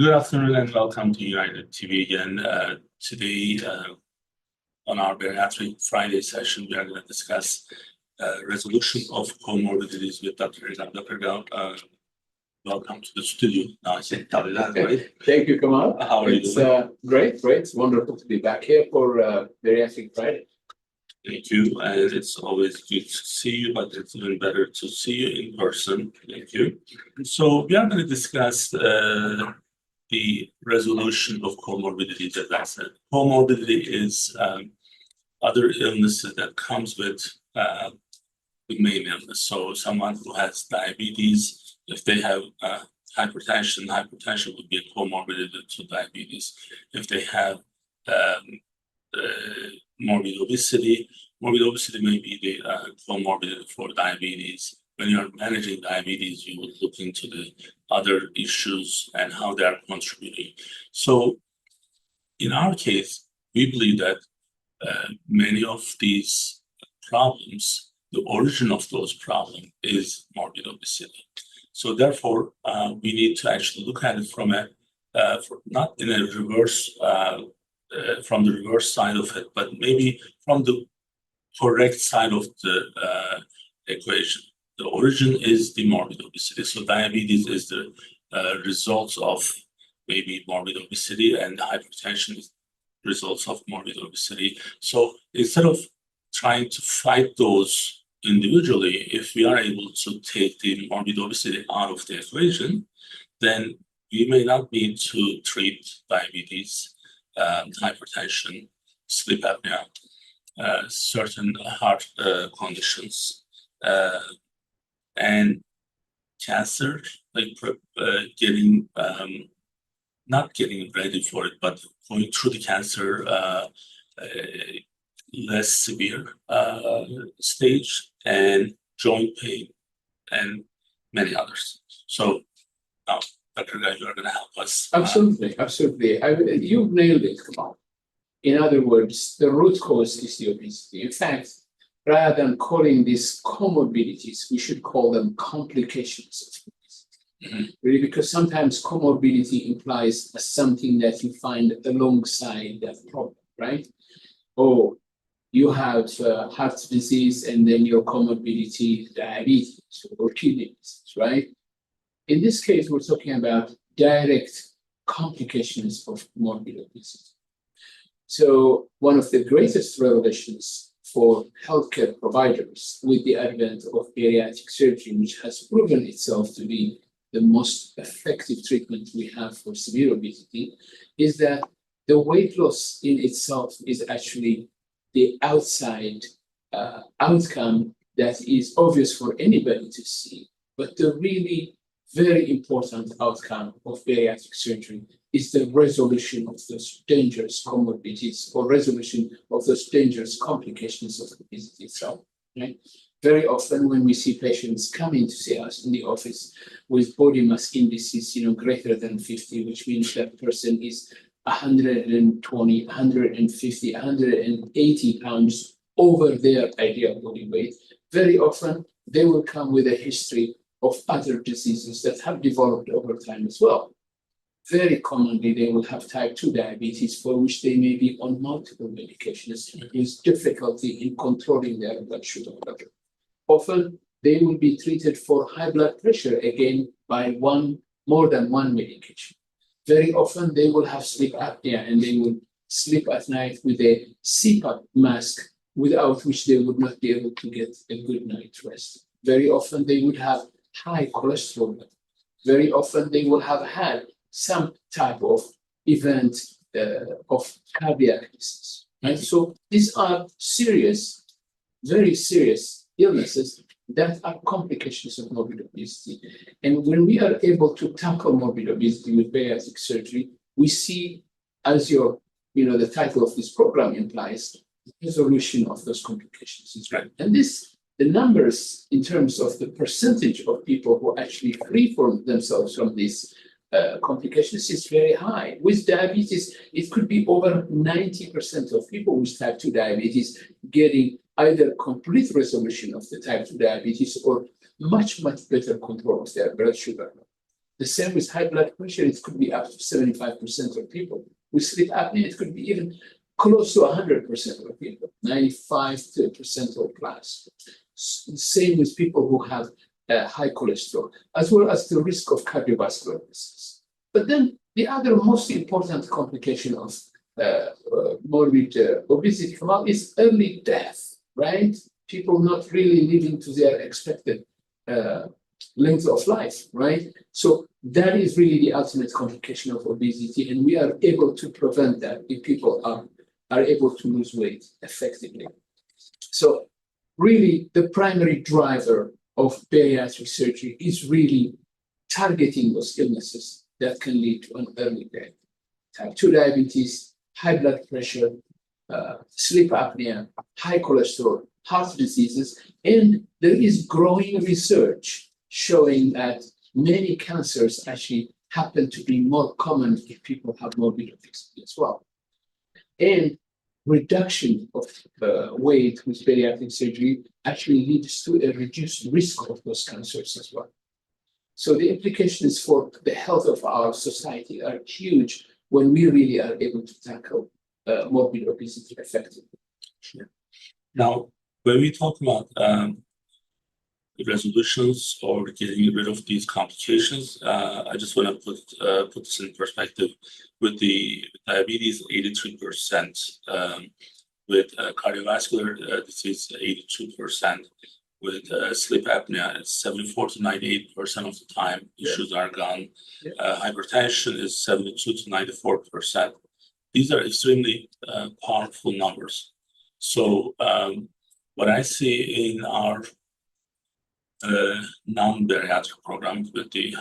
Good afternoon and welcome to United TV again. Today, on our Bariatric Friday session, we are going to discuss resolution of comorbidities with Dr. Erkan. Dr. Erkan, welcome to the studio. Now I said that, right? Thank you, Kemal. How are you doing? Great. It's wonderful to be back here for Bariatric Friday. Thank you, and it's always good to see you, but it's even better to see you in person. Thank you. So we are going to discuss the resolution of comorbidities, as I said. Comorbidity is other illnesses that comes with the main illness. So someone who has diabetes, if they have hypertension would be a comorbidity to diabetes. If they have morbid obesity may be the comorbidity for diabetes. When you're managing diabetes, you will look into the other issues and how they are contributing. So in our case, we believe that many of these problems, the origin of those problems is morbid obesity. So therefore, we need to actually look at it from not in a reverse, from the reverse side of it, but maybe from the correct side of the equation. The origin is the morbid obesity. So diabetes is the results of maybe morbid obesity, and hypertension is results of morbid obesity. So instead of trying to fight those individually, if we are able to take the morbid obesity out of the equation, then we may not need to treat diabetes, hypertension, sleep apnea, certain heart conditions, and cancer, like not getting ready for it, but going through the cancer less severe stage, and joint pain, and many others. So now, Dr. Ergau, you are going to help us. Absolutely. You've nailed it, Kemal. In other words, the root cause is the obesity. In fact, rather than calling these comorbidities, we should call them complications of obesity. Really, because sometimes comorbidity implies something that you find alongside that problem, right? Oh, you have heart disease and then your comorbidity is diabetes or kidney disease, right? In this case, we're talking about direct complications of morbid obesity. So one of the greatest revelations for healthcare providers with the advent of bariatric surgery, which has proven itself to be the most effective treatment we have for severe obesity, is that the weight loss in itself is actually the outside outcome that is obvious for anybody to see. But the really very important outcome of bariatric surgery is the resolution of those dangerous comorbidities or resolution of those dangerous complications of obesity itself. Right? Very often when we see patients coming to see us in the office with body mass indices, greater than 50, which means that person is 120, 150, 180 pounds over their ideal body weight, very often they will come with a history of other diseases that have developed over time as well. Very commonly, they will have type 2 diabetes, for which they may be on multiple medications with difficulty in controlling their blood sugar level. Often, they will be treated for high blood pressure, again, by more than one medication. Very often, they will have sleep apnea, and they will sleep at night with a CPAP mask, without which they would not be able to get a good night's rest. Very often, they would have high cholesterol level. Very often, they will have had some type of event of cardiac disease. Right? So these are serious, very serious illnesses that are complications of morbid obesity. And when we are able to tackle morbid obesity with bariatric surgery, we see, as the title of this program implies, the resolution of those complications is right. And the numbers in terms of the percentage of people who actually free from themselves from these complications is very high. With diabetes, it could be over 90% of people with type 2 diabetes getting either complete resolution of the type 2 diabetes or much, much better control of their blood sugar. The same with high blood pressure, it could be up to 75% of people. With sleep apnea, it could be even close to 100% of people, 95% or plus. Same with people who have high cholesterol, as well as the risk of cardiovascular disease. But then the other most important complication of morbid obesity is early death, right? People not really living to their expected length of life, right? So that is really the ultimate complication of obesity, and we are able to prevent that if people are able to lose weight effectively. So really, the primary driver of bariatric surgery is really targeting those illnesses that can lead to an early death. Type 2 diabetes, high blood pressure, sleep apnea, high cholesterol, heart diseases, and there is growing research showing that many cancers actually happen to be more common if people have morbid obesity as well. And reduction of weight with bariatric surgery actually leads to a reduced risk of those cancers as well. So the implications for the health of our society are huge when we really are able to tackle morbid obesity effectively. Sure. Now, when we talk about resolutions or getting rid of these complications, I just want to put this in perspective. With the diabetes, 83%, with cardiovascular disease, 82%, with sleep apnea, it's 74 to 98% of the time issues are gone. Hypertension is 72 to 94%. These are extremely powerful numbers. So what I see in our non-bariatric program with the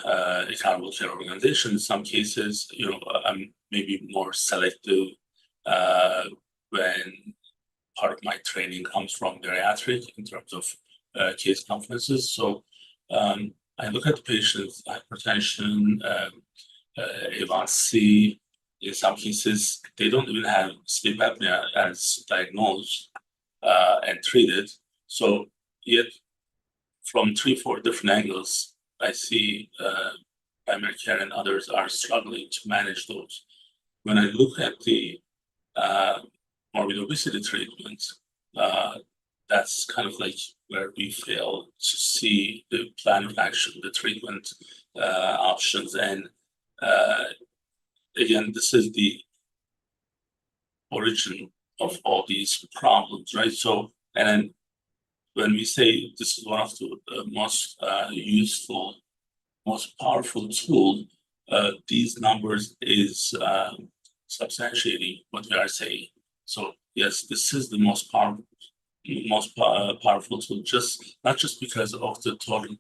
accountable care organization, in some cases, I'm maybe more selective when part of my training comes from bariatric in terms of case conferences. So I look at the patient's hypertension, A1C. In some cases, they don't even have sleep apnea as diagnosed and treated. So yet, from 3-4 different angles, I see primary care and others are struggling to manage those. When I look at the morbid obesity treatment, that's kind of like where we fail to see the plan of action, the treatment options. And again, this is the origin of all these problems, right? So, and then when we say this is one of the most useful, most powerful tool, these numbers is substantiating what we are saying. So yes, this is the most powerful tool, not just because of the total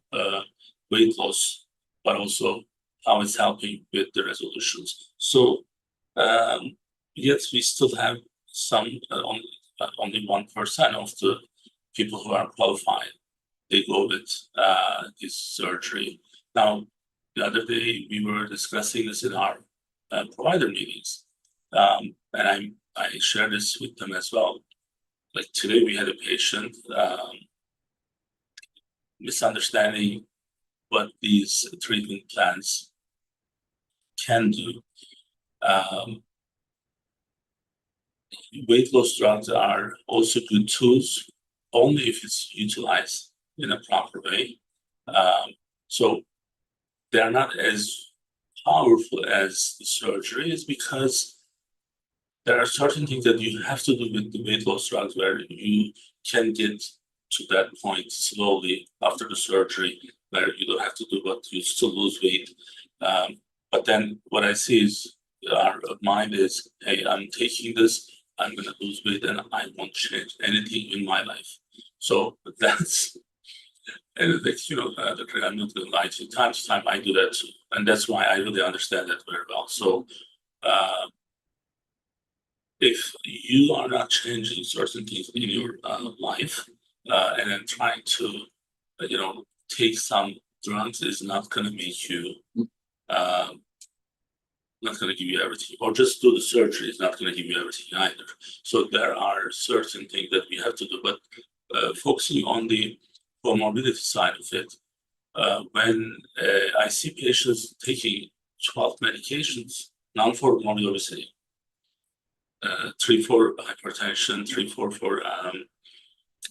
weight loss, but also how it's helping with the resolutions. So yes, we still have some only 1% of the people who are qualified, they go with this surgery. Now, the other day we were discussing this in our provider meetings, and I share this with them as well. Like today, we had a patient misunderstanding what these treatment plans can do. Weight loss drugs are also good tools, only if it's utilized in a proper way. So they're not as powerful as the surgery is because there are certain things that you have to do with the weight loss drugs where you can get to that point slowly after the surgery, where you don't have to do but you still lose weight. But then what I see is our mind is, hey, I'm taking this, I'm going to lose weight, and I won't change anything in my life. So that's, and it's, I'm not going to lie to you. Time to time, I do that too. And that's why I really understand that very well. So if you are not changing certain things in your life and then trying to, take some drugs is not going to make you, not going to give you everything, or just do the surgery is not going to give you everything either. So there are certain things that we have to do, but focusing on the comorbidity side of it, when I see patients taking 12 medications, none for morbid obesity, 3 for hypertension, 3 for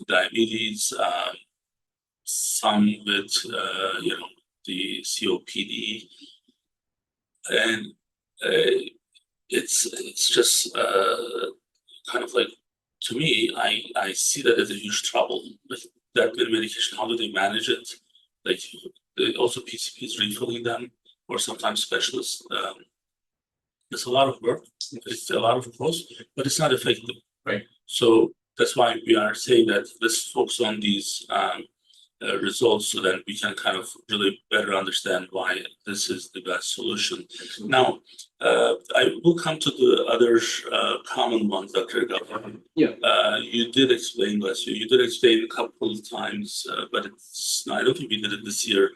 diabetes, some with the COPD, and it's just kind of like, to me, I see that as a huge trouble with that medication. How do they manage it? Like, also PCPs refilling them, or sometimes specialists. It's a lot of work. It's a lot of cost, but it's not effective. Right. So that's why we are saying that let's focus on these results so that we can kind of really better understand why this is the best solution. Now, I will come to the other common ones, Dr. Irgau. Yeah. You did explain, bless you. You did explain a couple of times, but I don't think we did it this year.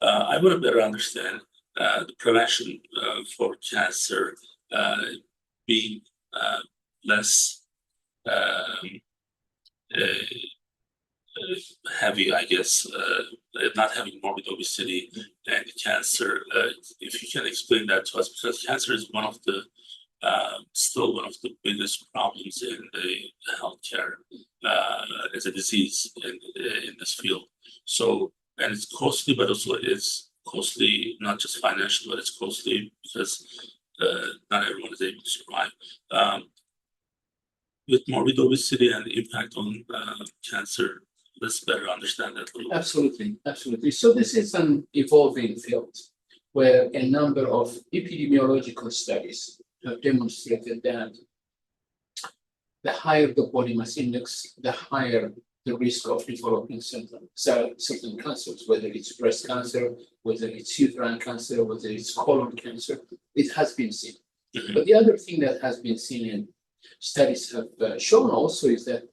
I want to better understand the prevention for cancer being less heavy, I guess, not having morbid obesity and cancer. If you can explain that to us, because cancer is one of the still one of the biggest problems in the healthcare as a disease in this field. So, and it's costly, but also it's costly not just financially, but it's costly because not everyone is able to survive. With morbid obesity and the impact on cancer, let's better understand that a little bit. Absolutely, absolutely. So this is an evolving field where a number of epidemiological studies have demonstrated that the higher the body mass index, the higher the risk of developing certain cancers, whether it's breast cancer, whether it's uterine cancer, whether it's colon cancer. It has been seen. But the other thing that has been seen in studies have shown also is that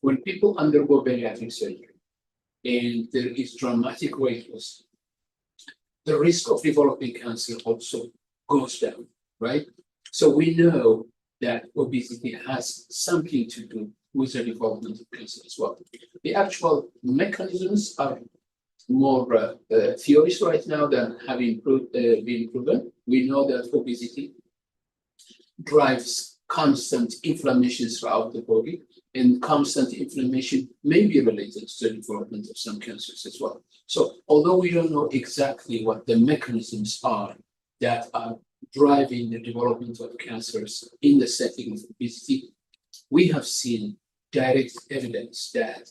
when people undergo bariatric surgery and there is dramatic weight loss, the risk of developing cancer also goes down, right? So we know that obesity has something to do with the development of cancer as well. The actual mechanisms are more theories right now than having been proven. We know that obesity drives constant inflammation throughout the body, and constant inflammation may be related to the development of some cancers as well. So although we don't know exactly what the mechanisms are that are driving the development of cancers in the setting of obesity, we have seen direct evidence that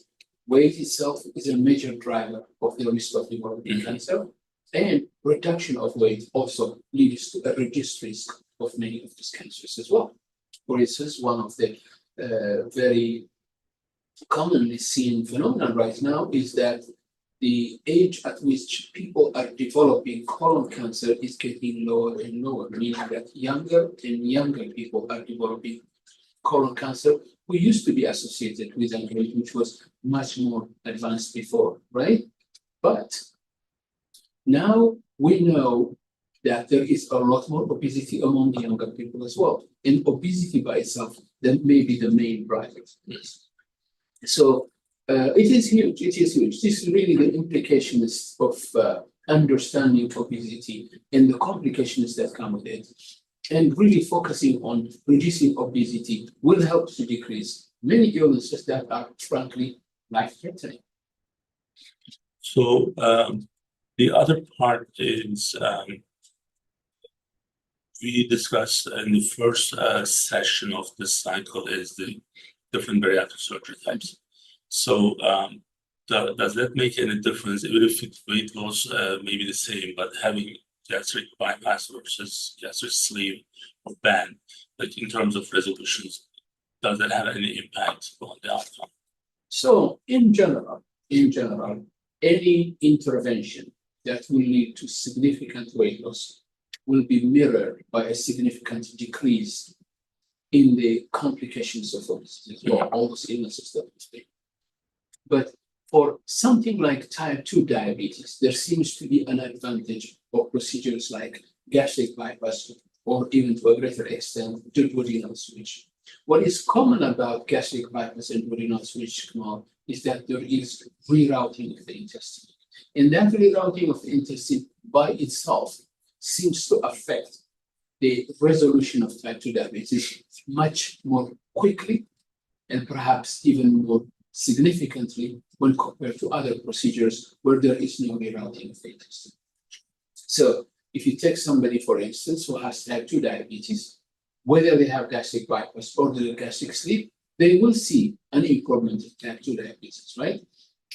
weight itself is a major driver of the risk of developing cancer, and reduction of weight also leads to a reduced risk of many of these cancers as well. For instance, one of the very commonly seen phenomenon right now is that the age at which people are developing colon cancer is getting lower and lower, meaning that younger and younger people are developing colon cancer, who used to be associated with an age which was much more advanced before, right? But now we know that there is a lot more obesity among the younger people as well. And obesity by itself that may be the main driver. So it is huge, it is huge. This is really the implications of understanding obesity and the complications that come with it. And really focusing on reducing obesity will help to decrease many illnesses that are frankly life-threatening. So the other part is we discussed in the first session of this cycle is the different bariatric surgery types. So does that make any difference, even if weight loss may be the same, but having gastric bypass versus gastric sleeve or band, like in terms of resolutions, does that have any impact on the outcome? So in general, any intervention that will lead to significant weight loss will be mirrored by a significant decrease in the complications of obesity, or all those illnesses that we speak. But for something like type 2 diabetes, there seems to be an advantage of procedures like gastric bypass, or even to a greater extent, duodenal switch. What is common about gastric bypass and duodenal switch, Kemal, is that there is rerouting of the intestine. And that rerouting of the intestine by itself seems to affect the resolution of type 2 diabetes much more quickly and perhaps even more significantly when compared to other procedures where there is no rerouting of the intestine. So if you take somebody, for instance, who has type 2 diabetes, whether they have gastric bypass or the gastric sleeve, they will see an improvement in type 2 diabetes, right?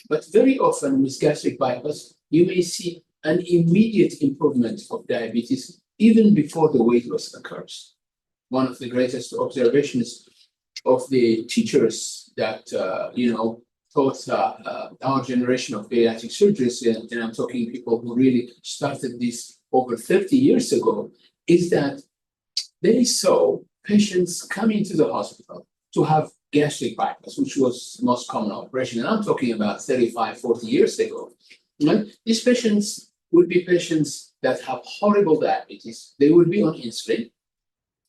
But very often with gastric bypass, you may see an immediate improvement of diabetes even before the weight loss occurs. One of the greatest observations of the teachers that, taught our generation of bariatric surgeons, and I'm talking people who really started this over 30 years ago, is that they saw patients coming to the hospital to have gastric bypass, which was the most common operation. And I'm talking about 35, 40 years ago. Right? These patients would be patients that have horrible diabetes. They would be on insulin.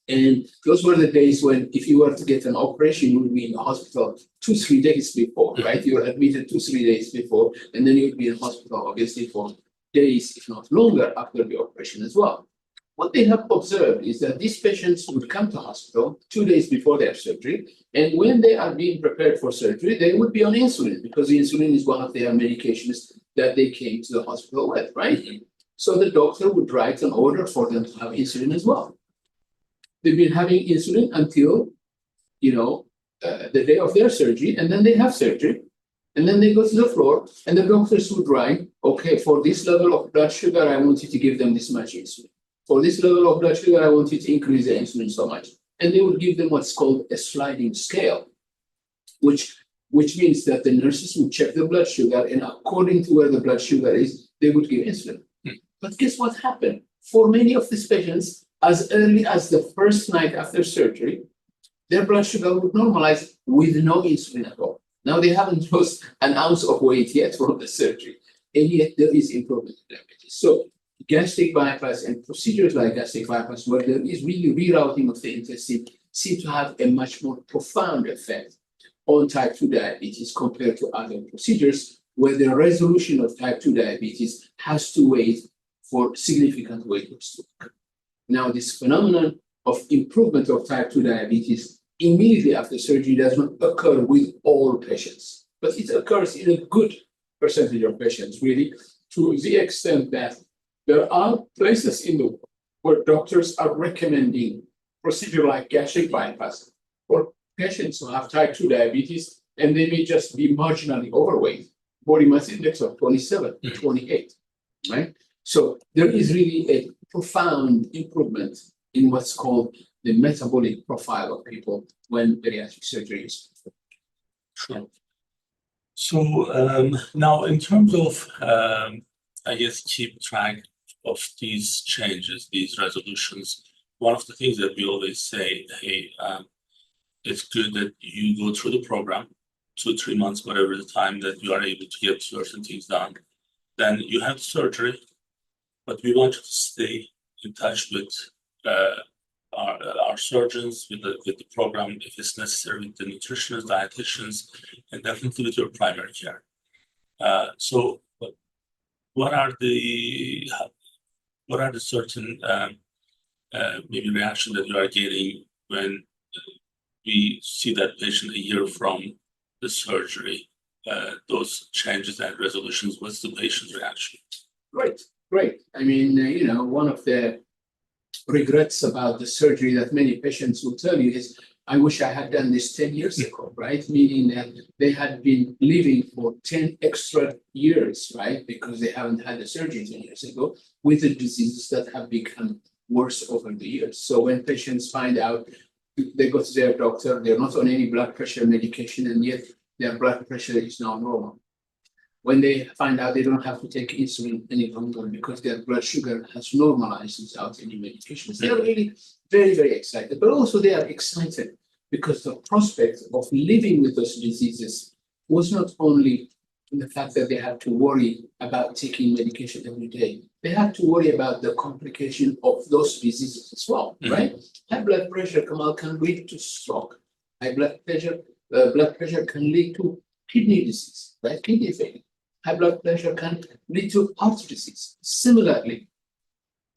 And those were the days when if you were to get an operation, you would be in the hospital 2-3 days before, right? You were admitted 2-3 days before, and then you would be in hospital, obviously, for days, if not longer, after the operation as well. What they have observed is that these patients would come to hospital 2 days before their surgery, and when they are being prepared for surgery, they would be on insulin because the insulin is one of their medications that they came to the hospital with, right? So the doctor would write an order for them to have insulin as well. They've been having insulin until, the day of their surgery, and then they have surgery, and then they go to the floor, and the doctors would write, okay, for this level of blood sugar, I want you to give them this much insulin. For this level of blood sugar, I want you to increase the insulin so much. And they would give them what's called a sliding scale, which means that the nurses would check the blood sugar, and according to where the blood sugar is, they would give insulin. But guess what happened? For many of these patients, as early as the first night after surgery, their blood sugar would normalize with no insulin at all. Now they haven't lost an ounce of weight yet from the surgery, and yet there is improvement in diabetes. So gastric bypass and procedures like gastric bypass, where there is really rerouting of the intestine, seem to have a much more profound effect on type 2 diabetes compared to other procedures, where the resolution of type 2 diabetes has to wait for significant weight loss to occur. Now, this phenomenon of improvement of type 2 diabetes immediately after surgery does not occur with all patients, but it occurs in a good percentage of patients, really, to the extent that there are places in the world where doctors are recommending procedure like gastric bypass for patients who have type 2 diabetes, and they may just be marginally overweight, body mass index of 27, 28, right? So there is really a profound improvement in what's called the metabolic profile of people when bariatric surgery is performed. Sure. So now in terms of, keep track of these changes, these resolutions, one of the things that we always say, hey, it's good that you go through the program, 2-3 months, whatever the time that you are able to get certain things done. Then you have surgery, but we want you to stay in touch with our surgeons, with the program, if it's necessary, with the nutritionists, dietitians, and definitely with your primary care. So what are the certain maybe reaction that you are getting when we see that patient a year from the surgery, those changes and resolutions? What's the patient's reaction? Great. I mean, one of the regrets about the surgery that many patients will tell you is, I wish I had done this 10 years ago, right? Meaning that they had been living for 10 extra years, right? Because they haven't had the surgery 10 years ago with the diseases that have become worse over the years. So when patients find out, they go to their doctor, they're not on any blood pressure medication, and yet their blood pressure is now normal. When they find out they don't have to take insulin any longer because their blood sugar has normalized without any medications, they are really very, very excited. But also they are excited because the prospect of living with those diseases was not only in the fact that they had to worry about taking medication every day, they had to worry about the complication of those diseases as well, right? High blood pressure, Kemal, can lead to stroke. High blood pressure can lead to kidney disease, right? Kidney failure. high blood pressure can lead to heart disease. Similarly,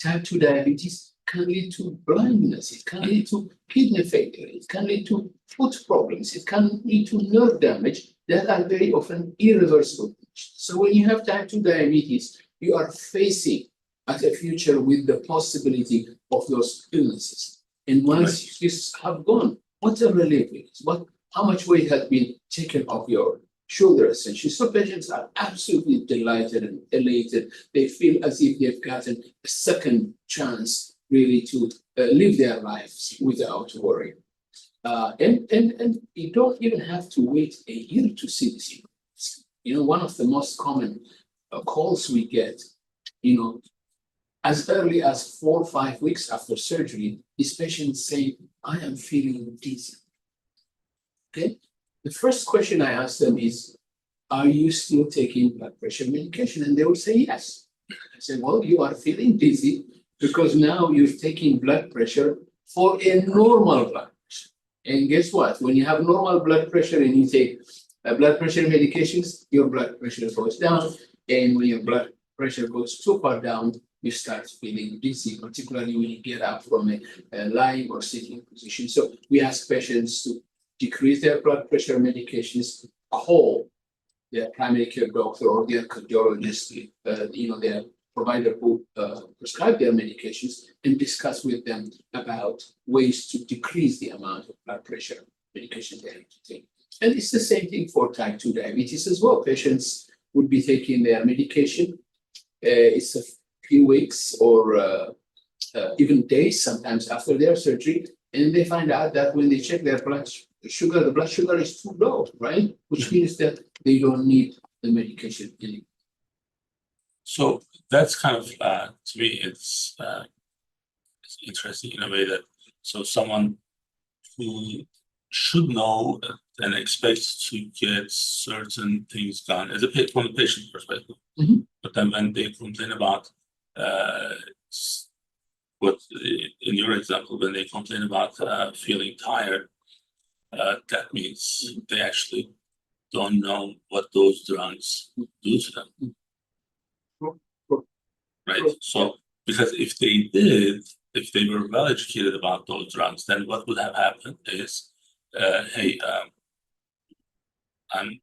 type 2 diabetes can lead to blindness, it can lead to kidney failure, it can lead to foot problems, it can lead to nerve damage that are very often irreversible. So when you have type 2 diabetes, you are facing at a future with the possibility of those illnesses. And once these have gone, what's the relief is? How much weight has been taken off your shoulder, essentially? So patients are absolutely delighted and elated. They feel as if they've gotten a second chance really to live their lives without worry. And you don't even have to wait a year to see this. You know, one of the most common calls we get, you know, as early as 4 or 5 weeks after surgery, these patients say, I am feeling dizzy. Okay. The first question I ask them is, are you still taking blood pressure medication? And they will say yes. I say, well, you are feeling dizzy because now you're taking blood pressure for a normal blood pressure. And guess what? When you have normal blood pressure and you take blood pressure medications, your blood pressure goes down. And when your blood pressure goes too far down, you start feeling dizzy, particularly when you get up from a lying or sitting position. So we ask patients to decrease their blood pressure medications, call their primary care doctor or their cardiologist, their provider who prescribe their medications, and discuss with them about ways to decrease the amount of blood pressure medication they have to take. And it's the same thing for type 2 diabetes as well. Patients would be taking their medication. It's a few weeks or even days sometimes after their surgery, and they find out that when they check their blood sugar, the blood sugar is too low, right? Which means that they don't need the medication anymore. So that's kind of, to me, it's interesting in a way that, so someone who should know and expects to get certain things done as from the patient perspective, but then when they complain about what, in your example, when they complain about feeling tired, that means they actually don't know what those drugs do to them. Right. So, because if they did, if they were well educated about those drugs, then what would have happened is, hey, I'm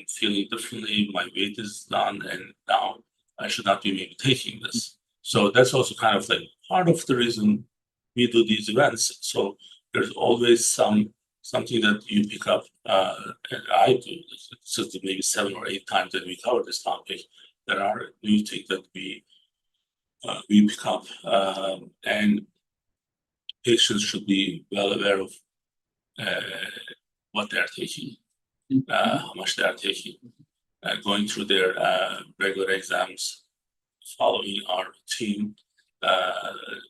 feeling differently, my weight is down, and now I should not be maybe taking this. So that's also kind of like part of the reason we do these events. So there's always something that you pick up, and I do. It's just maybe 7 or 8 times that we cover this topic. There are new things that we pick up, and patients should be well aware of what they are taking, how much they are taking, going through their regular exams, following our team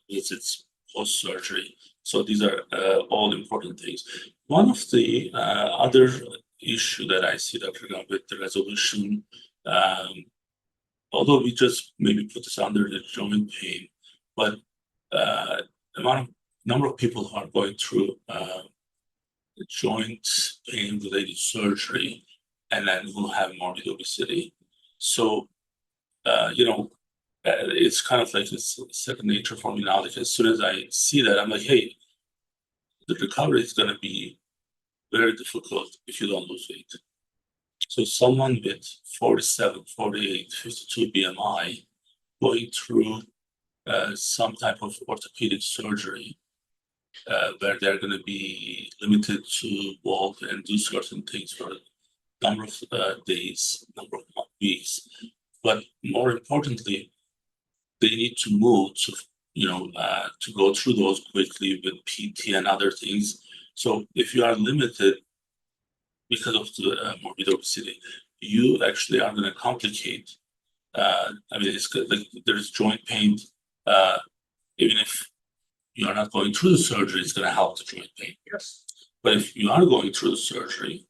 visits post-surgery. So these are all important things. One of the other issue that I see, Dr. Erkan, with the resolution, although we just maybe put this under the joint pain, but the number of people who are going through joint pain related surgery and then who have morbid obesity. So, it's kind of like it's second nature for me now. Like as soon as I see that, I'm like, hey, the recovery is going to be very difficult if you don't lose weight. So someone with 47, 48, 52 BMI going through some type of orthopedic surgery where they're going to be limited to walk and do certain things for a number of days, number of weeks. But more importantly, they need to move to, to go through those quickly with PT and other things. So if you are limited because of the morbid obesity, you actually are going to complicate. It's like there's joint pain. Even if you are not going through the surgery, it's going to help the joint pain. Yes. But if you are going through the surgery,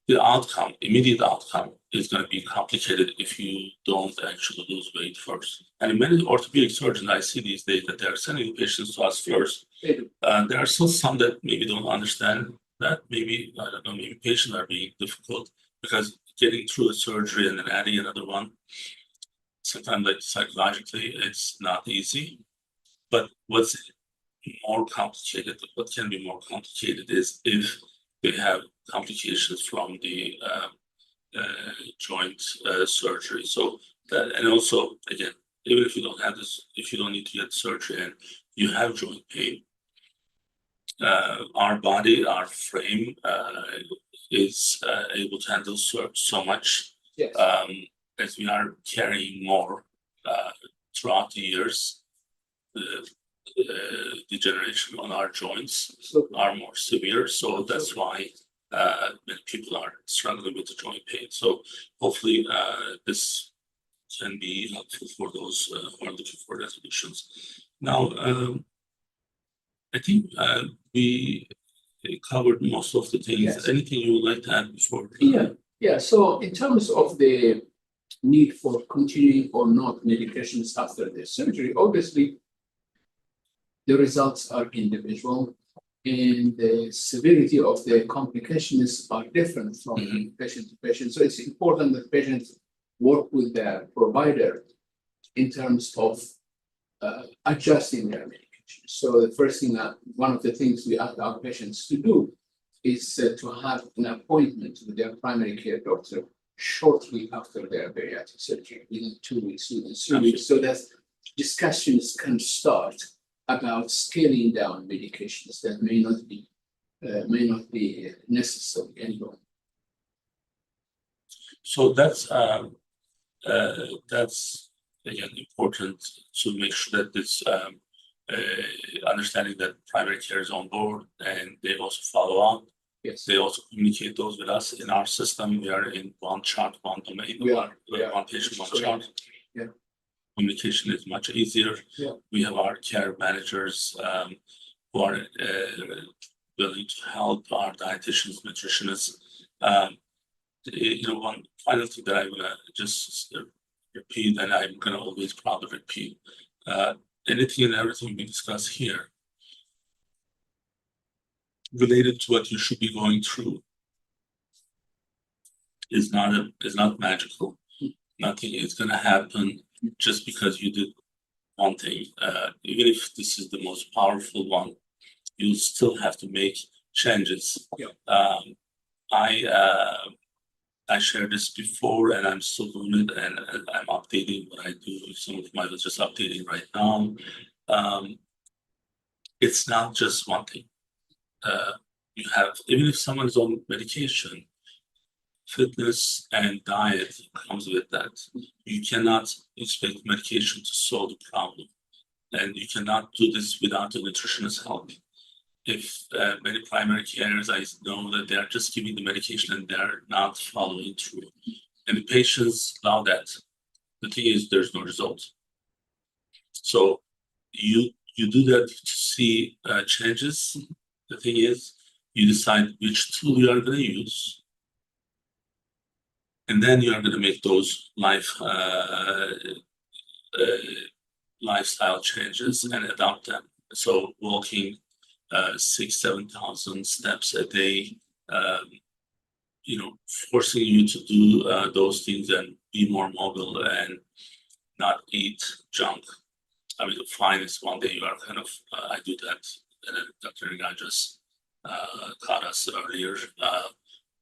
the immediate outcome is going to be complicated if you don't actually lose weight first. And many orthopedic surgeons I see these days that they are sending patients to us first. There are still some that maybe don't understand that maybe, I don't know, maybe patients are being difficult because getting through a surgery and then adding another one, sometimes like psychologically, it's not easy. But what's more complicated, what can be more complicated is if they have complications from the joint surgery. So that, and also again, even if you don't have this, if you don't need to get surgery and you have joint pain, our body, our frame is able to handle so much. Yes. As we are carrying more throughout the years, the degeneration on our joints are more severe. So that's why many people are struggling with the joint pain. So hopefully this can be helpful for those who are looking for resolutions. Now, I think we covered most of the things. Yes. Anything you would like to add before? Yeah. So in terms of the need for continuing or not medications after the surgery, obviously the results are individual and the severity of the complications are different from patient to patient. So it's important that patients work with their provider in terms of adjusting their medication. So the first thing one of the things we ask our patients to do is to have an appointment with their primary care doctor shortly after their bariatric surgery, within 2 weeks, within 3 weeks, so that discussions can start about scaling down medications that may not be necessary anymore. So that's again important to make sure that this understanding that primary care is on board and they also follow up. Yes. They also communicate those with us in our system. We are in one chart, one domain, one patient, one chart. Yeah. Communication is much easier. Yeah. We have our care managers who are willing to help, our dietitians, nutritionists. One final thing that I'm gonna just repeat, and I'm gonna always probably repeat, anything and everything we discuss here related to what you should be going through is not magical. Nothing is gonna happen just because you did one thing. Even if this is the most powerful one, you still have to make changes. Yeah. I shared this before, and I'm still doing it, and I'm updating what I do. Some of my was just updating right now. It's not just one thing. You have, even if someone is on medication, fitness and diet comes with that. You cannot expect medication to solve the problem, and you cannot do this without a nutritionist help. If many primary carers, I know that they are just giving the medication and they're not following through, and the patients allow that. The thing is, there's no result. So you do that to see changes. The thing is, you decide which tool you are going to use, and then you are going to make those lifestyle changes and adopt them. So walking 6,000-7,000 steps a day, forcing you to do those things and be more mobile and not eat junk. I mean, fine, it's one day you are kind of, I do that, and then Dr. Irgau just caught us earlier.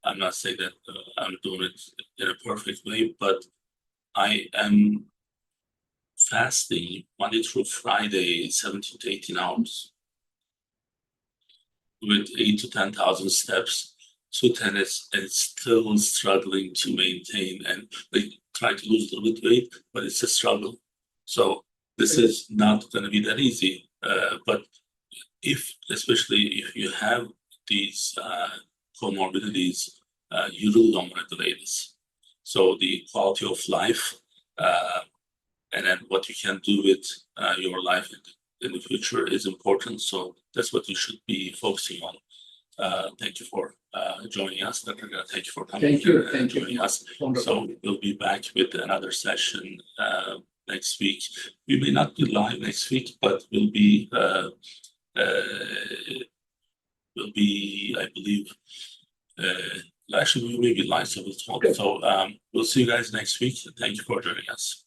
I'm not saying that I'm doing it in a perfect way, but I am fasting Monday through Friday, 17 to 18 hours with 8,000 to 10,000 steps. So tennis and still struggling to maintain and try to lose a little bit weight, but it's a struggle. So this is not going to be that easy. But especially if you have these comorbidities, you really don't want to delay this. So the quality of life and then what you can do with your life in the future is important. So that's what you should be focusing on. Thank you for joining us, Dr. Irgau. Thank you for coming here and joining us. So we'll be back with another session next week. We may not be live next week, but we'll be will be, I believe, actually we may be live, so we'll talk. So we'll see you guys next week. Thank you for joining us.